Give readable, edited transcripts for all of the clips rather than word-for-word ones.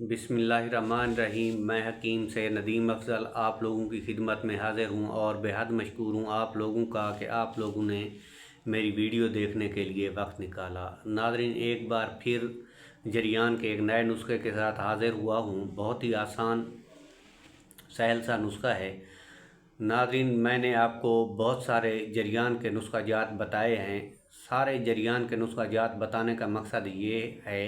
बिस्मिल्लाहिर्रहमानिर्रहीम। मैं हकीम से नदीम अफजल आप लोगों की खिदमत में हाज़िर हूँ और बेहद मशकूर हूँ आप लोगों का कि आप लोगों ने मेरी वीडियो देखने के लिए वक्त निकाला। नाज़रीन, एक बार फिर जरियान के एक नए नुस्खे के साथ हाज़िर हुआ हूँ। बहुत ही आसान सहल सा नुस्खा है। नाज़रीन, मैंने आपको बहुत सारे जरियान के नुस्खा जात बताए हैं। सारे जरियान के नुस्खा जात बताने का मकसद ये है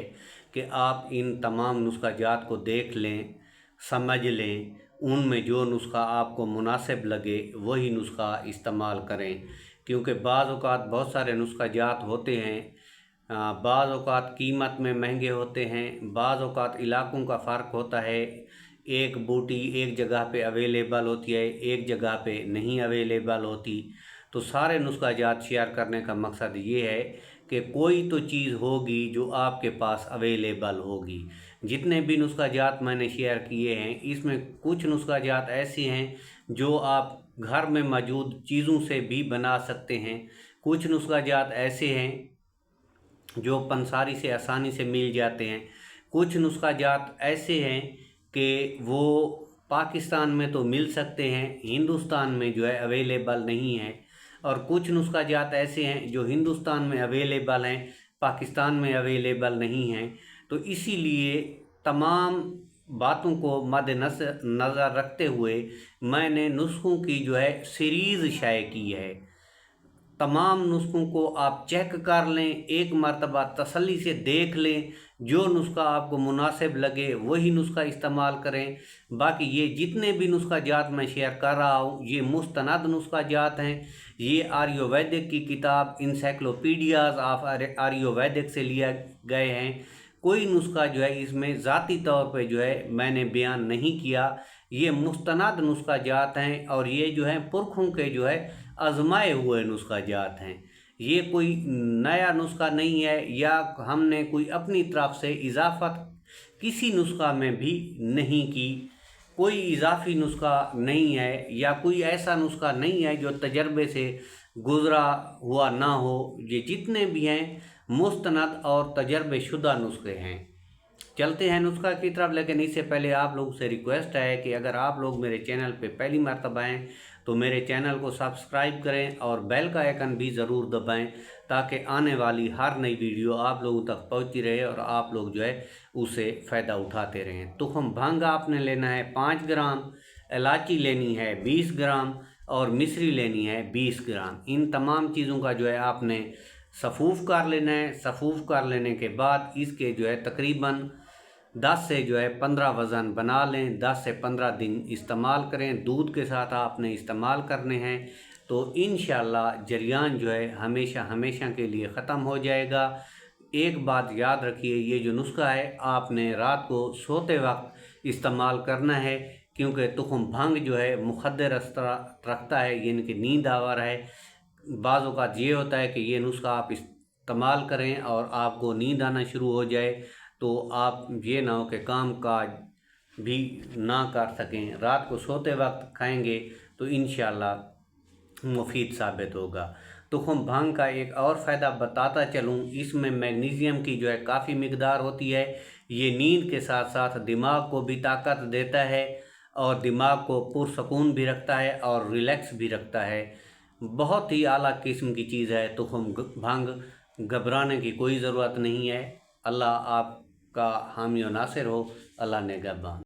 कि आप इन तमाम नुस्खा जात को देख लें, समझ लें, उनमें जो नुस्खा आपको मुनासिब लगे वही नुस्खा इस्तेमाल करें। क्योंकि बाज़ औक़ात बहुत सारे नुस्खा जात होते हैं, बाज़ औक़ात कीमत में महंगे होते हैं, बाज़ औक़ात इलाक़ों का फ़र्क होता है। एक बूटी एक जगह पे अवेलेबल होती है, एक जगह पे नहीं अवेलेबल होती। तो सारे नुस्खा जात शेयर करने का मकसद ये है कि कोई तो चीज़ होगी जो आपके पास अवेलेबल होगी। जितने भी नुस्खा जात मैंने शेयर किए हैं, इसमें कुछ नुस्खा जात ऐसे हैं जो आप घर में मौजूद चीज़ों से भी बना सकते हैं। कुछ नुस्खा जात ऐसे हैं जो पंसारी से आसानी से मिल जाते हैं। कुछ नुस्खा जात ऐसे हैं कि वो पाकिस्तान में तो मिल सकते हैं, हिंदुस्तान में जो है अवेलेबल नहीं है। और कुछ नुस्खा जात ऐसे हैं जो हिंदुस्तान में अवेलेबल हैं, पाकिस्तान में अवेलेबल नहीं हैं। तो इसीलिए तमाम बातों को मद्देनज़र रखते हुए मैंने नुस्खों की जो है सीरीज़ शाये की है। तमाम नुस्खों को आप चेक कर लें, एक मरतबा तसल्ली से देख लें, जो नुस्खा आपको मुनासिब लगे वही नुस्खा इस्तेमाल करें। बाकी ये जितने भी नुस्खा जात मैं शेयर कर रहा हूँ, ये मुस्तनद नुस्खा जात हैं। ये आयुर्वेदिक की किताब इंसाइक्लोपीडियाज़ ऑफ आयुर्वेदिक से लिया गए हैं। कोई नुस्खा जो है इसमें ज़ाती तौर पे जो है मैंने बयान नहीं किया। ये मुस्तनद नुस्खा जात हैं और ये जो है पुरखों के जो है आजमाए हुए नुस्खा जात हैं। ये कोई नया नुस्खा नहीं है या हमने कोई अपनी तरफ से इजाफत किसी नुस्खा में भी नहीं की। कोई इजाफी नुस्खा नहीं है या कोई ऐसा नुस्खा नहीं है जो तजर्बे से गुज़रा हुआ ना हो। ये जितने भी हैं मुस्तनद और तजर्बे शुदा नुस्खे हैं। चलते हैं नुस्खा की तरफ, लेकिन इससे पहले आप लोगों से रिक्वेस्ट है कि अगर आप लोग मेरे चैनल पे पहली मर्तबा हैं तो मेरे चैनल को सब्सक्राइब करें और बेल का आइकन भी ज़रूर दबाएं ताकि आने वाली हर नई वीडियो आप लोगों तक पहुंचती रहे और आप लोग जो है उसे फ़ायदा उठाते रहें। तुखम भंग आपने लेना है 5 ग्राम, इलायची लेनी है 20 ग्राम और मिश्री लेनी है 20 ग्राम। इन तमाम चीज़ों का जो है आपने सफ़ूफ़ कर लेना है। सफ़ूफ़ कर लेने के बाद इसके जो है तकरीबन 10 से जो है 15 वज़न बना लें। 10 से 15 दिन इस्तेमाल करें। दूध के साथ आपने इस्तेमाल करने हैं तो इंशाअल्लाह जरियान जो है हमेशा हमेशा के लिए ख़त्म हो जाएगा। एक बात याद रखिए, ये जो नुस्खा है आपने रात को सोते वक्त इस्तेमाल करना है, क्योंकि तुखम भंग जो है मुखद्दर असर रखता है, यानी कि नींद आवर है। बाज़ औक़ात ये होता है कि ये नुस्खा आप इस्तेमाल करें और आपको नींद आना शुरू हो जाए तो आप ये ना हो कि काम काज भी ना कर सकें। रात को सोते वक्त खाएंगे तो इंशाअल्लाह मुफीद साबित होगा। तुखम भांग का एक और फ़ायदा बताता चलूँ, इसमें मैग्नीशियम की जो है काफ़ी मिकदार होती है। ये नींद के साथ साथ दिमाग को भी ताकत देता है और दिमाग को पुरसकून भी रखता है और रिलैक्स भी रखता है। बहुत ही आला किस्म की चीज़ है तुखम भांग। घबराने की कोई ज़रूरत नहीं है। अल्लाह आपका हामी और नासिर हो। अल्लाह निगहबान।